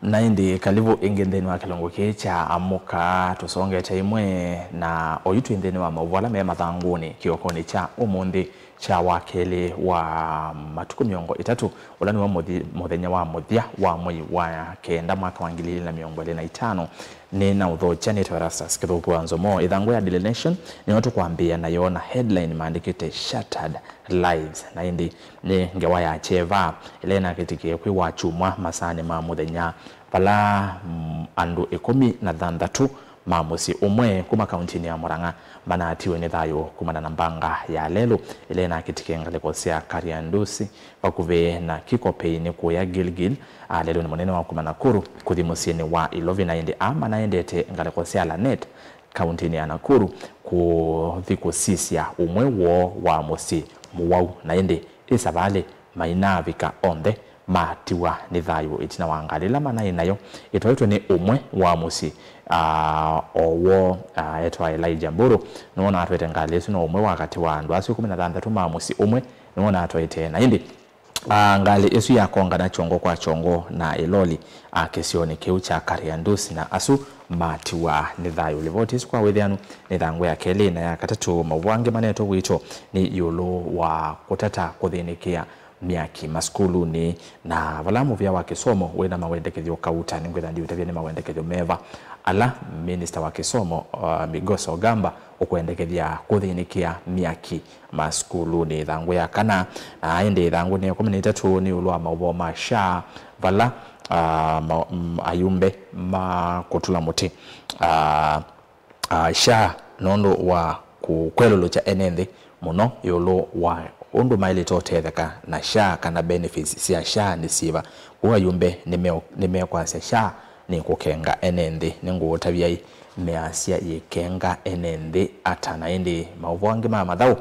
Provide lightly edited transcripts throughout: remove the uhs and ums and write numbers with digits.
naindi kalibu ingendeni wa kilongo kecha amuka tusonge chaimwe na oyitu indeni wa mauvala me mathanguni kiokoni cha umundi cha wakele wa matuku miongo itatu ulani wa muthenya wa muthia wa mwei wa kenda mwaka wa 2025 ni na udhocha ni Rastas kithuku wanzomo ithangu ya Daily Nation ni watu kuambia na yona headline maandikite Shattered Lives na indi ni ngewa ya cheva ilena kitikie kwi wachumwa masane ma muthenya pala andu 13 mamusi umwe kuma kauntini ya Murang'a manatiwe ni thayo kumana na mbanga ya lelo ilena kitikenga lekosia Kariandusi wakuve na kikope ni kuya Gilgil lelo ni monene wa kumana Nakuru kuthimusini wa Ilovi na indi ama na endete ngalekosia Lanet kauntini ya Nakuru kuthikusisia umwe wo wa musi muwau na indi isabale mainavika onde matiwa ni thayo itina wangalila mana inayo itoitwe ni umwe wa musi owo etwa Elijah Mburu nuona atwete ngalesu no umwe wakati wa andu asu 13 mamusi umwe nuona atwete na indi ngali esu ya konga na chongo kwa chongo na Iloli kesioni keucha Kariandusi na asu matiwa ni thayo livotis kwa withianu ni thangu ya keli na ya katatu mauwange maneto wito ni yolo wa kutata kuthinikia miaki maskulu ni na valamu vya wakisomo wena mawendekethio kauta ningwetha ndiuta vya ni mawendekethio meva ala minister wa kisomo Migoso Gamba ukwendekethia kuthinikia miaki maskulu ni thangu ya kana ende thangu ni 13 ni ulwa maubo masha vala ayumbe makutula muti sha nondo wa kukwelolo cha enende muno yolo wa undu maili totetheka na sha kana benefits sia sha ni siva uwa yumbe nimeo kwa sha ni kukenga enende ningu tabia measia yekenga enende atana indi mauvangi mathau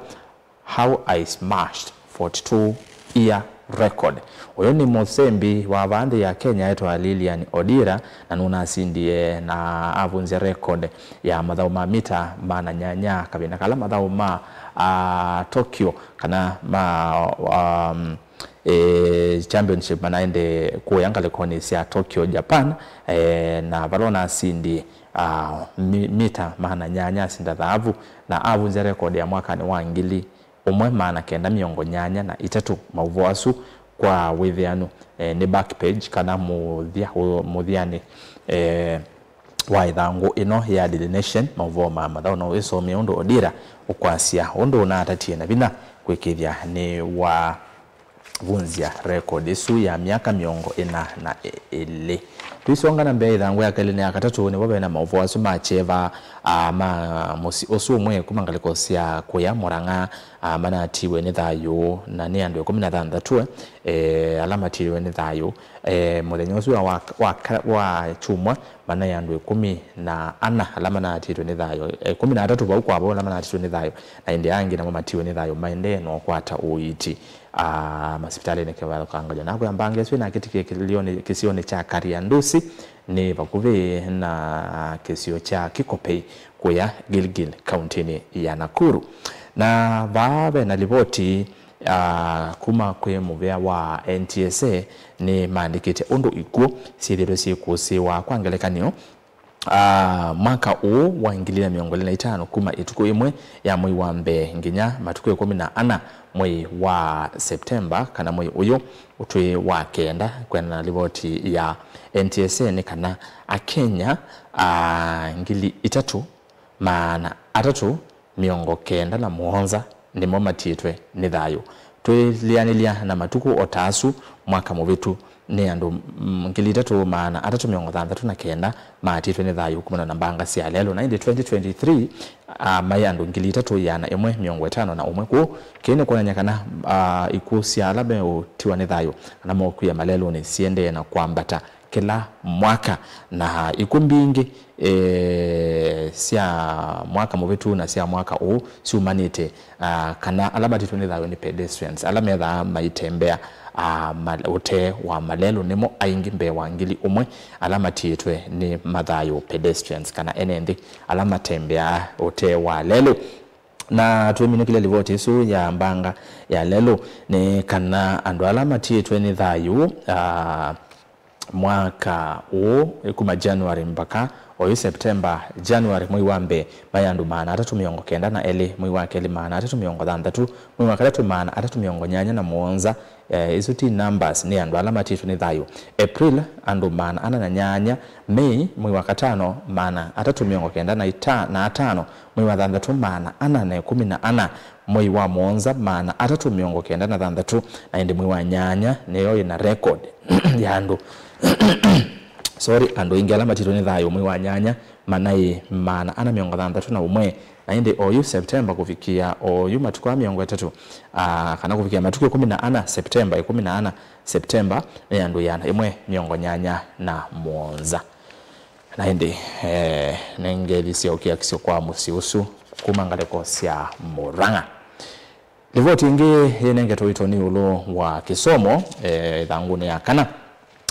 how I smashed 42 year record. Uyo ni musembi wa bandi ya Kenya etwa Lilian Odira na nuna asindie na avunze record ya mathau ma mita mana nyanya kabina kala mathau ma Tokyo kana ma championship manaende kuyanga lekoni sia Tokyo Japan na valona asindi mita mana nyanya sinda dhahabu na avunze record ya mwaka ni wa ngili umwe maana kenda miongo nyanya na itatu mauvoasu kwa withianu ni back page kana muthiani wa ithangu ino ya Daily Nation mauvoma mathau no isomi undu Odira ukwasia undu na atatie na bina kwikithia ni wa vunzia record isu ya miaka miongo ina na ile tuisonga na mbele ithangu ya kele ni akatatu ni wabe na mauvoasu macheva ma musi osu umwe kumangalikosia kuya Murang'a mana atiwe ni thayo na ni andu 13 alama atiwe ni thayo muthenya usu wa chumwa mana ya andu 14 alama na atiwe ni thayo 13 bau kwa bo alama na atiwe ni thayo na indi angi na matiwe ni thayo maende no kwata uiti masipitali ni kewalo kangaja na kwa mbange swi na kitike kisioni cha Kariandusi ni bakuve na kisio cha Kikope kuya Gilgil kauntini ya Nakuru na babe na ripoti kuma kwe muvea wa NTSA ni maandikite undu ikuo sithiro sikusiwa kwangelekanio mwaka huu wa 2025 kuma ituko imwe ya mwei wa mbe nginya matuko 14 mwei wa September kana mwei uyo utwe wa kenda kwena ripoti ya NTSA ni kana Akenya 3 maana 3 na muonza ni momatitwe ni thayo twilianilia na matuku otasu mwaka muvitu ni andu 3 maana 369 matitwe ni thayo kumana na mbanga sia lelo na indi 2023 mai andu 3 yana emwe 50 na umwe ku kene kona kana ikusia labe utiwa ni thayo na mokuya malelo ni siende na kwambata kila mwaka na ikumbingi sia mwaka muvitu na sia mwaka huu si umanite kana alaba tituni thayo ni pedestrians alama ya maitembea ute wa malelo nimo aingi mbe wangili umwe alama tietwe ni mathayo pedestrians kana enendi alama tembea ute wa lelo na tuemino kile livoti isu ya mbanga ya lelo ni kana andu alama tietwe ni thayo mwaka huu kuma January mpaka oyu September January mwezi wa mbe mayandu maana atatu miongo kenda na eli mwezi wa keli maana atatu miongo thandatu mwezi wa katatu maana atatu miongo nyanya na muonza izuti numbers ni andu alama titu ni thayo. April andu maana ana na nyanya. May mwezi wa katano maana atatu miongo kenda na atano mwezi wa thandatu maana ana na 14 mwezi wa muonza maana atatu miongo kenda na thandatu na indi mwezi wa nyanya neyo ina record ya andu andu ingi alama titu ni thayo mwezi wa nyanya manai maana ana miongo thandatu na umwe na indi oyu September kufikia oyu matuku wa miongo tatu kana kufikia matuku 14 September ni andu yana imwe miongo nyanya na muonza na indi nengeli siokia kisio kwa musiusu kumangaleko sia Murang'a. Rivoti ingi yenenge tuitoni ulo wa kisomo thanguni ya kana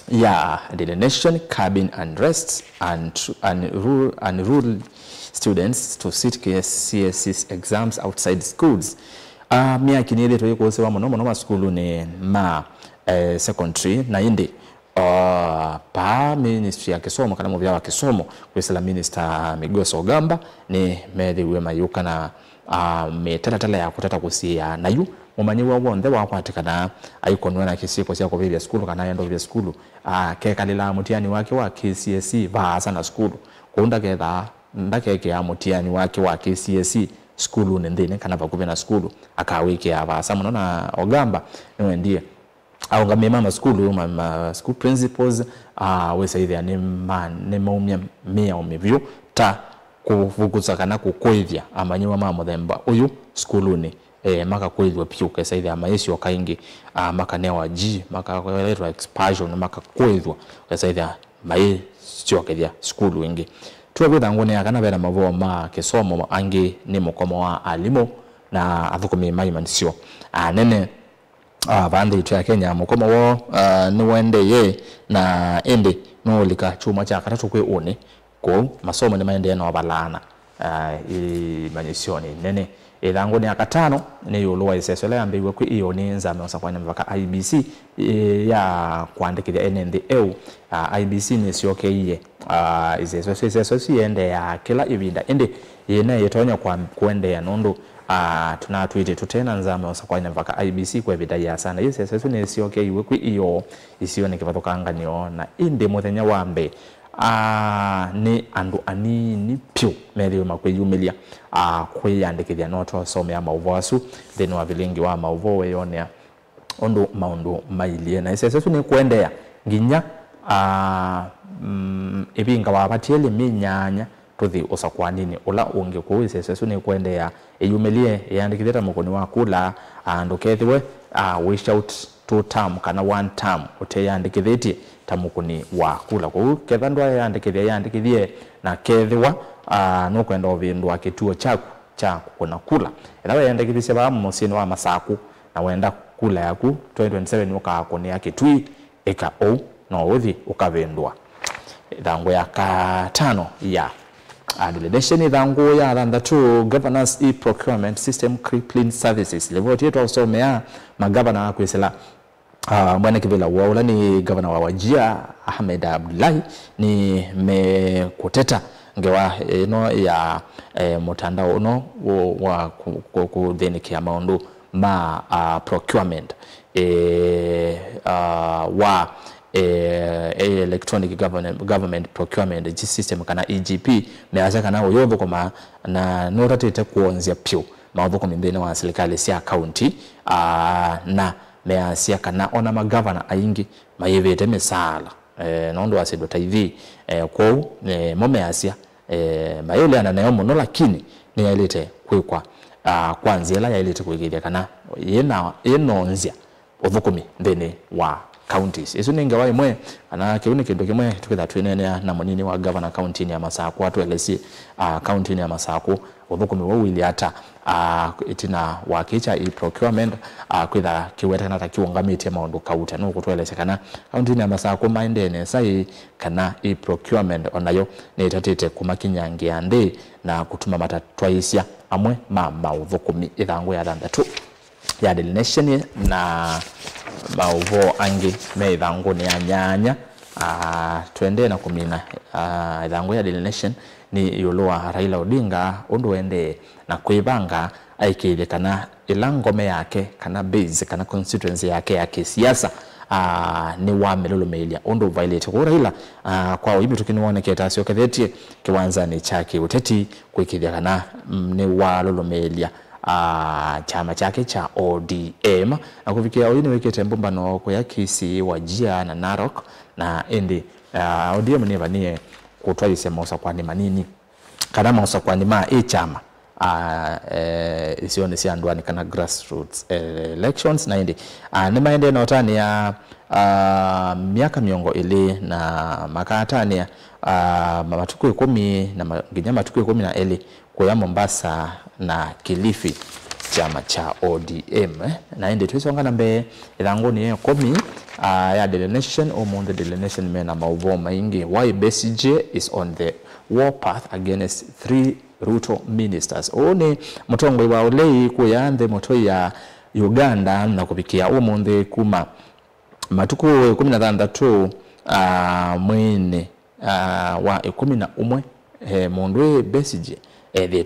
ya Daily Nation cabin unrest and rural students to sit KCSE exams outside schools. Mia kinile to yiko sewa mono skulu ni ma secondary na indi pa ministry ya kisomo kana muvya wa kisomo kwesela minister Migos Ogamba ni meri we mayuka na metatatala ya kutata kusia nayu mumanyi wa wonde wa kwatikana ayikonwa na kisiko sia kobebya skulu kana yendo bya skulu kekalila mutiani wake wa KCSE baasa na skulu kunda ketha ndakeke ya mutiani wake wa KCSE skulu nendene kana bakube na skulu akawike abasa muno na Ogamba niwe ndiye au ngamye mama school principals we say there ne maumya mia omivyo ta kuvuguza kana kukoithya amanyiwa mama themba uyu skuluni maka koithwa piuka say there amaisi okaingi maka newa g maka letwa expansion maka koithwa say there mai stokethya skulu ingi tuwe ngone akana bera mavo ma kisomo angi ni mukomo wa alimo na athukumi mai manisio nene bande ya Kenya mukomo wo niwende ye na ende no lika chuma cha katatu kwe one ko masomo ni maende no balana manyisioni nene elango ni akatano ne yolo isesole ambiwe ku iyo ni nzame osakwanya mpaka IBC ya kuandikira NNDL IBC ni sioke isesole yende ya kila ibida ende yena yetonya kwa kuende ya nondo tunatwite tutena nzame osakwanya mpaka IBC kwa bidaya sana yese sasa ni sioke iwe ku iyo isione kivatokanga niyo na inde muthenya wambe ni andu anini pyo meriyo makweyumilia kwiyandikithia noto some ya mauvasu then wa vilingi wa mauvo weyonea ondo maundu mailie na sasa ni kuendea nginya ibinga wapatiele minyanya tuthi osakwanini ula unge kuwise sasa ni kuendea eyumilie yandikithira mukoni wa kula ndokethiwe wish out 2 term kana 1 term uteyandikithiti tamukuni wa kula kwa ketha ndo yandikithie na kethiwa no kwenda ovindwa kituo chaku cha kuna kula elawe yandikithise ba musini wa masaku na wenda kula yaku 2027 ukakonia kitwi eka no uthi ukavindwa thango ya katano ya Adilation thango ya thandatu governance e-procurement system crippling services levoti yetu ausomea magavana kwesela mwana kivela waula ni governor wa Wajir Ahmed Abdullahi ni mekuteta ngewa ino ya mutandao no wa kudhenikia maundu ma procurement wa electronic government procurement system kana EGP meaza kana uyobo koma na notatete kuonzia pyo maudhuko mbene wa serikali sia county na measia kana ona magavana aingi mayevete mesala nondo wasedota hivi kwa momeasia mayole ana nayo muno lakini ni yalete kwikwa kwanzela yalete kwigithia kana yenonzia uthukumi mbene wa counties isu ninge wa imwe ana kiuni kindu kimwe tukitha twinene na munini wa governor county ni ya Masaku atu elesi county ni ya Masaku uthukumi wa wili ata itina wakicha e-procurement kwitha kiweta kana takiungamite maundu kauta no kutwelese kana county ni ya Masaku maendene sai kana e-procurement onayo ni itatite kumakinyangia ndi na kutuma matatwaisia amwe maudhukumi ithangu ya thandatu ya Daily Nation na mauvo angi meithangu ni anyanya twende na kumina idhangu ya Daily Nation ni yulua Raila Odinga undu ende na kuibanga aikile kana ilangome yake kana base kana constituency yake ya kisiasa ni wa melolo melia undu violate kwa Raila kwa hivi tukinione kitasio kathetie kiwanza ni chake uteti kuikithia kana ni wa lolo melia chama chake cha ODM na kufikia oyini wekete mbumbano kwa ya Kisii Wajia na Narok na endi ODM ni vanie kutwali sema usakwani manini kana mausakwani chama isione siandwani kana grassroots elections na endi ni maende na otani ya miaka miongo ili na makatani ya matuku 10 na nginya matuku 10 na eli kwa Mombasa na Kilifi chama cha ODM na ende tuisonga na mbe ilangoni ya 10 ya Daily Nation omonde Daily Nation mena mauvo maingi why Besigye is on the war path against 3 Ruto ministers one mutongwe wa ulei kuyande moto ya Uganda na kupikia omonde kuma matuku 16 mwene wa 11 mondwe Besigye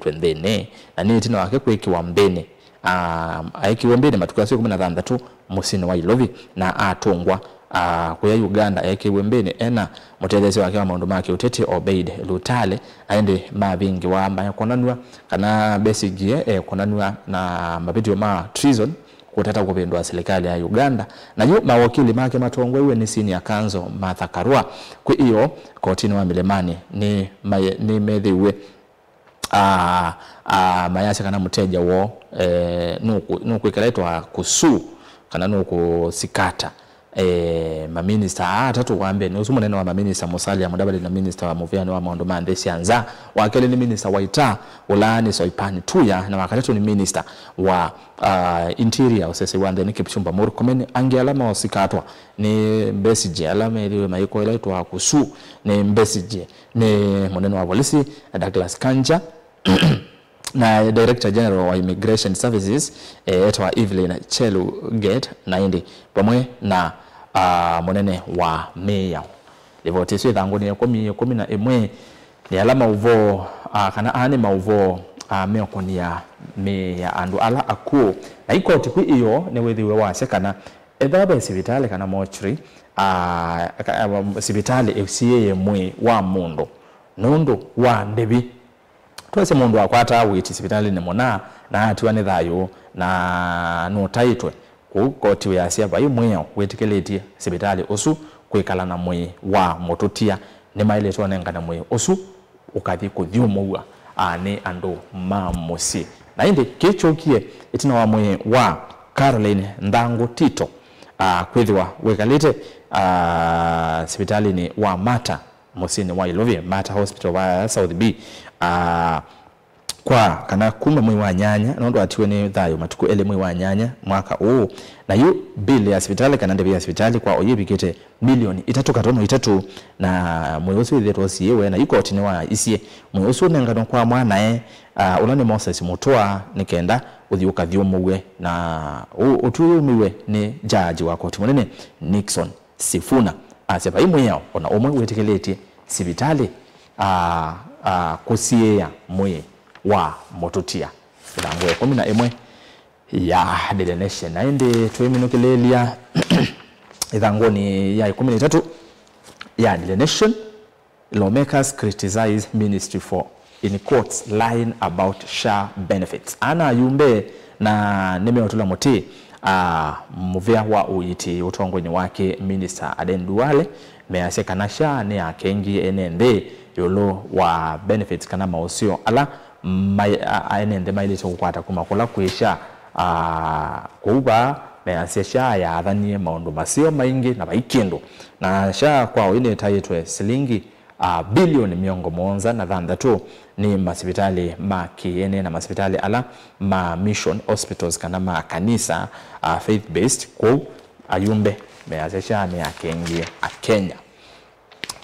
twendene na nini tino wake kwekiwa mbene aikiwa mbene matuku ya 16 musini wa Ilovi na atongwa kwa Uganda aikiwa mbene ena mutelezi wake wa maundu make Utete Obeid Lutale aende mabingi wa amba konanua kana Besigye konanua na mabidio ma treason kutata kupendwa serikali ya Uganda na yu mawakili make matongwe iwe ni senior kanzo Martha Karua kwa hiyo kotini wa Milemani ni medhiwe mayasha kana muteja wo nuku ikaletwa kusu kana nuku sikata maminista atatu kwambe ni usumu neno wa maminista Musalia Mudavadi na minister wa Muvyani wa Maundu Mandesi Anza wakele ni minister wa Ita Ulani Soipani Tuya na wakatatu ni minister wa interior usese wande ni Kipchumba Murkomen ange alama wasikatwa ni Besigye alama iliwe maiko ilaitwa kusu ni Besigye ni mweneno wa polisi Douglas Kanja na Director General wa Immigration Services etwa Evelyn Chelugate na indi pamwe na monene wa meya levoteso idhangoni ya 11 ni alama uvo kana ane mauvo meokoni ya meya andu ala akuo na ikoti ku iyo ne wethiwe wase kana ethabe sibitale kana mochri sibitale FCA mwe wa mundo nondo wa ndebi twese mundu akwata witi sibitali ne mona na atiwa ne thayo na no taitwe ku koti ya sia bayi mwe wetikeleti sibitali osu kwikala na mwe wa mototia ne mailetwa nengana mwe osu ukathi kuthiumwa ane ando mamosi na inde kechokie itina wa mwe wa Caroline Ndango Tito kwithiwa wekalete sibitali ni wa Mata Musini wa Ilovi Mata Hospital wa South B kwa kana kumba mwe wa nyanya nondo atiwe ni thayo matuku ele mwe wa nyanya mwaka huu na yu bili ya hospitali kana ndebe ya hospitali kwa oyibikete milioni 3 na mwe usu itheto siyewe na yuko otine wa isie mwe usu nengano kwa mwana ulani Moses Mutua nikenda uthiuka thiumwe na utuyumiwe ni jaji wa koti munene Nixon Sifuna asepa imwe yao ona omwe wetekeleti sibitali kusiea mwe wa mototia ilango 11 ya Daily Nation na ende tweminukilelia idhangoni ya 13 ya Daily Nation lawmakers criticize ministry for in quotes lying about SHA benefits ana yumbe na nimeotula moti muvia wa uiti utongoni wake minister Aden Duale mease kana SHA ne akengi enende yolo wa benefits kana mausio ala enende mailito kukwata kumakula kuisha kuuba mease SHA ya athanie maundu masio maingi na baikendo na SHA kwa ine tayitwe silingi bilioni miongo monza na thandatu ni masipitali makiene na masipitali ala ma mission hospitals kana ma kanisa faith based kwa ayumbe meazesha ni akengi Kenya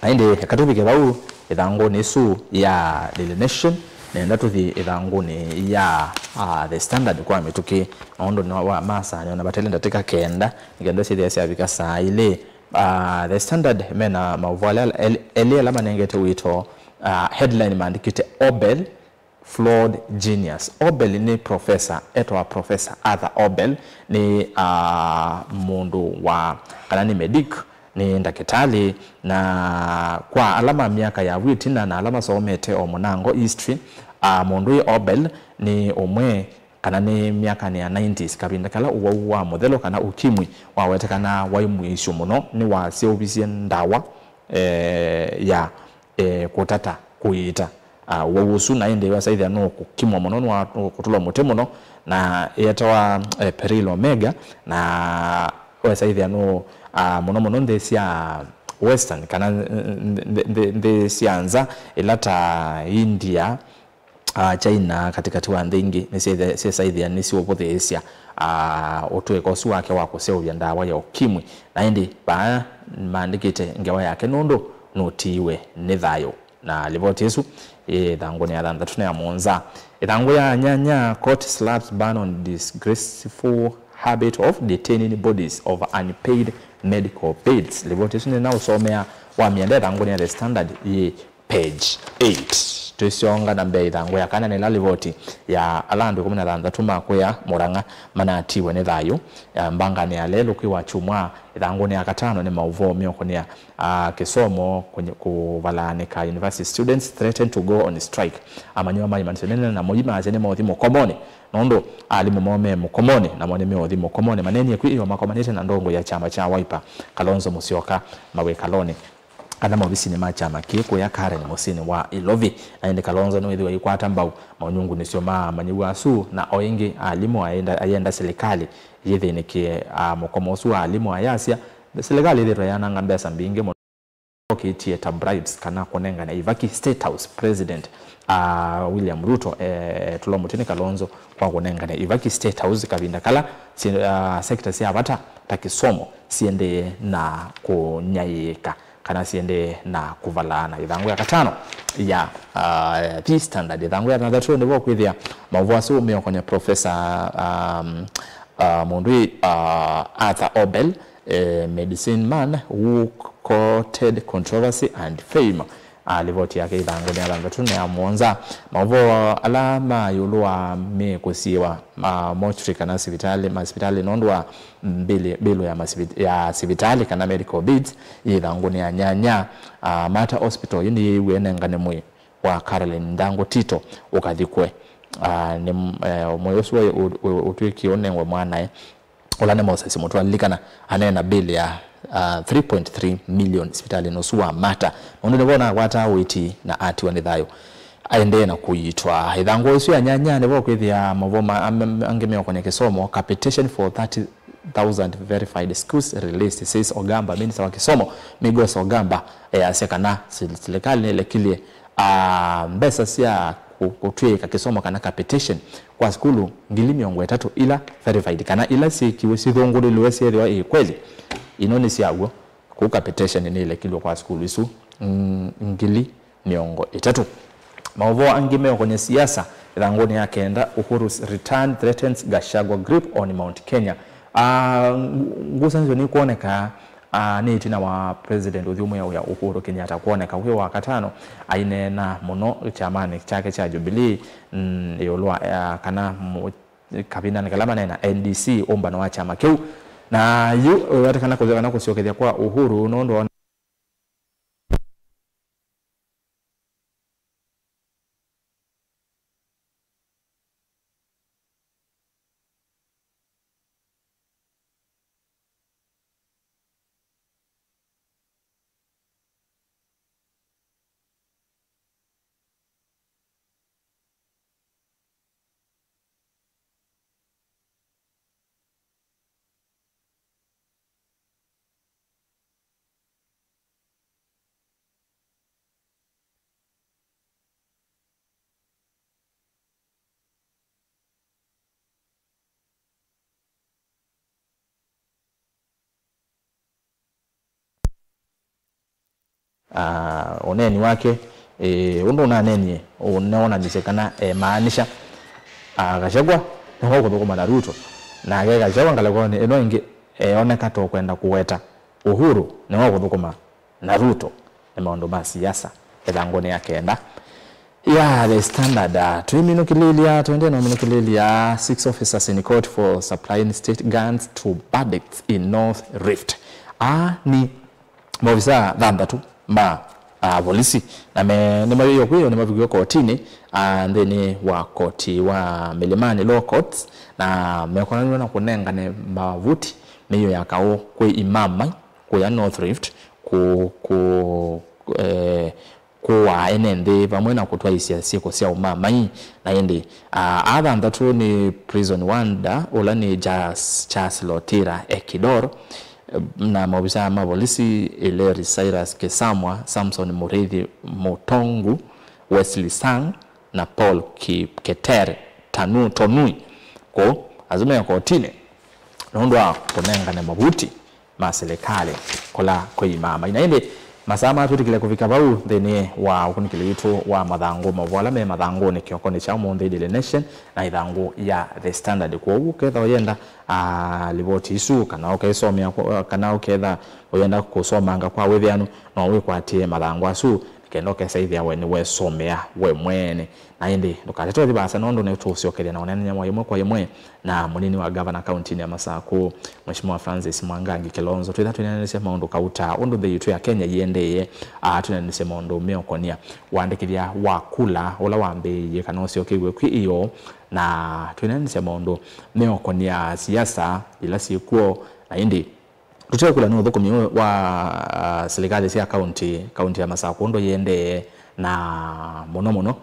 aende katubike bau idhango nesu ya Daily Nation na ndatu thi idhango ni ya the Standard kwa metuki ondo ni wa masa ni ona batelenda tika kenda ngenda sidi ya bika saa ile the Standard mena mauvala elia lama nengete wito headline maandikite Obel flawed genius. Obel ni professor, etwa Professor Arthur Obel ni mundu wa kanani medic, ni ndakitali na kwa alama miaka ya witina na alama somete omunango history. Mundu Obel ni omwe kanani miaka ni ya 90s kabinda kala uwa modelo kana ukimwi wawetekana waimwisho muno ni wa seobisie ndawa ya kutata kuita wawusu na ende wasaidhi no kukimwa muno wa kutula mute muno na yetawa peril omega na wasaidhi no muno ndesia western kana ndesianza ilata India China katikati wa ndingi nisisaidhi nisi wopothe Asia otwe kosu wake wako seo ya ndawa ya ukimwi na indi ba maandikite ngewa yake nondo notiwe nethayo na ripoti yesu thango ni athanda tuna ya monza thango ya nyanya court slaps ban on disgraceful habit of detaining bodies of unpaid medical bills. Ripoti yesu ni na usomea wa miende thango ni ya The Standard page 8. Tusionga na mbei thango ya kana nila ripoti ya alandu 16 makwea Murang'a manatiwe ne thayo mbanga ni alelo kiwa chumwa thango ni akatano ni mauvo miokonia kisomo kwenye kuvalanika university students threatened to go on strike amanywa mai mansenene na mojima azene mothi mukomoni nondo alimu mome mukomoni na mone mothi mukomoni maneni yakwiyo makomanite na ndongo ya chama cha Wiper Kalonzo Musyoka mawe Kaloni adama obisi ni machama kiko ya Karen Musini wa Ilovi aende Kalonzo no ithiwa ikwata mbau maunyungu nisio manyiwa asu na oingi alimu ayenda serikali yithinikie mukomosu alimu ayasia serikali ithira yana ngambesa mbinge theater bribes kana konenga na Ivaki State House President William Ruto tulomutini Kalonzo kwa konenga na Ivaki State House kabinda kala sector sia bata takisomo siende na kunyayika kana siende na kuvalana ithangu ya katano ya The Standard ithangu ya natatu ndivyo kwithia mavwasu umeokonya Professor Mundui Arthur Obel medicine man who courted controversy and fame. Ripoti yake ithangu ni athatu ya monza mavo alama yulua me kusiwa mortuary kana hospitali nondwa bilu ya hospitali kana medical bills ithangu ni nyanya Mata Hospital yini wenengane mwe wa Caroline Ndango Tito ukathikwe ni moyosu utwiki onengwe mwanae olane Moses mutwalikana anena bill ya 3.3 million hospitali no suwa Mata ondo nebona kwata witi na ati wanithayo aende na kuitwa ithango isu ya nyanya nebo kwithia mavoma angemeo kwenye kisomo capitation for 30,000 verified schools released says Ogamba minister wa kisomo Migos Ogamba asekana serikali ile kilie mbesa sia kutweka kisomo kana capitation kwa skulu 3,300 ila verified kana ila si kiwesi thongolo liwesi ya kweli inoni siagwo ku capitation ni ile kilo kwa skulu isu 3,300 mavo angimeo kwenye siasa thangoni yake enda Uhuru return threatens Gachagua grip on Mount Kenya ngusanzo ni kuoneka ni tina wa president uthiumu ya Uhuru Kenyatta kuoneka huyo wa katano ainena muno chamani chake cha Jubilee yolwa kana kabina nikalama na NDC omba na chama kiu na yu watakana kuzekana kusiokethia kwa Uhuru nondo oneni wake undo na neni unaona nisekana maanisha Gachagua ngo kuthukuma na Ruto na Gachagua ngaleko eno ingi oneka to kwenda kuweta Uhuru ni wa kuthukuma na Ruto ni maundu ma siasa ethangone ya kenda ya the standard tuende no minukililia 6 officers in court for supplying state guns to bandits in North Rift. Ni maofisa thandatu ma polisi na ni mayo kwiyo ni mavigio kotini then wa koti wa Milimani Law Courts na mekona na kunenga ne mavuti meyo yakao kwe imama kwa North Rift kwa enende vamwe na kutwa isiasi kwa sia umamai na indi thandatu ni prison wanda ula ni Charles Lotira Ekidor na maofisa ma polisi Eleri Cyrus Kesamwa, Samson Murithi Motongu, Wesley Sang na Paul Ketere Tonui ko azuma ya kotini naundwa kunenga na mabuti ma serikali kola kuimama inaende masama tutikile kufika bau theni wa ukunikile yitu wa mathangu mavala me mathangu ni kiokoni cha Umuthi Daily Nation na ithangu ya The Standard kwa uketha oyenda liboti isu kana ukaisomea kana uketha oyenda kusomanga kwa withianu no wikwatie mathangu asu kendo kesaithia we ni we somea we mwene na indi ndukaletwa thibasa nondo ne tuciokeria na onene nyamwa yemwe kwa yemwe na munini wa governor county ya Masaku Mheshimiwa Francis Mwangangi Kilonzo twitha tunenese maundu kauta undu the yitu ya Kenya yendeye tunenese maundu meokonia wandikithia wakula ula wambe kana ucio kigwe kwi iyo na tunenese maundu meokonia siasa ila sikuo na indi tutia kula no thukumi wa serikali cia county ya Masaku ndo yende na muno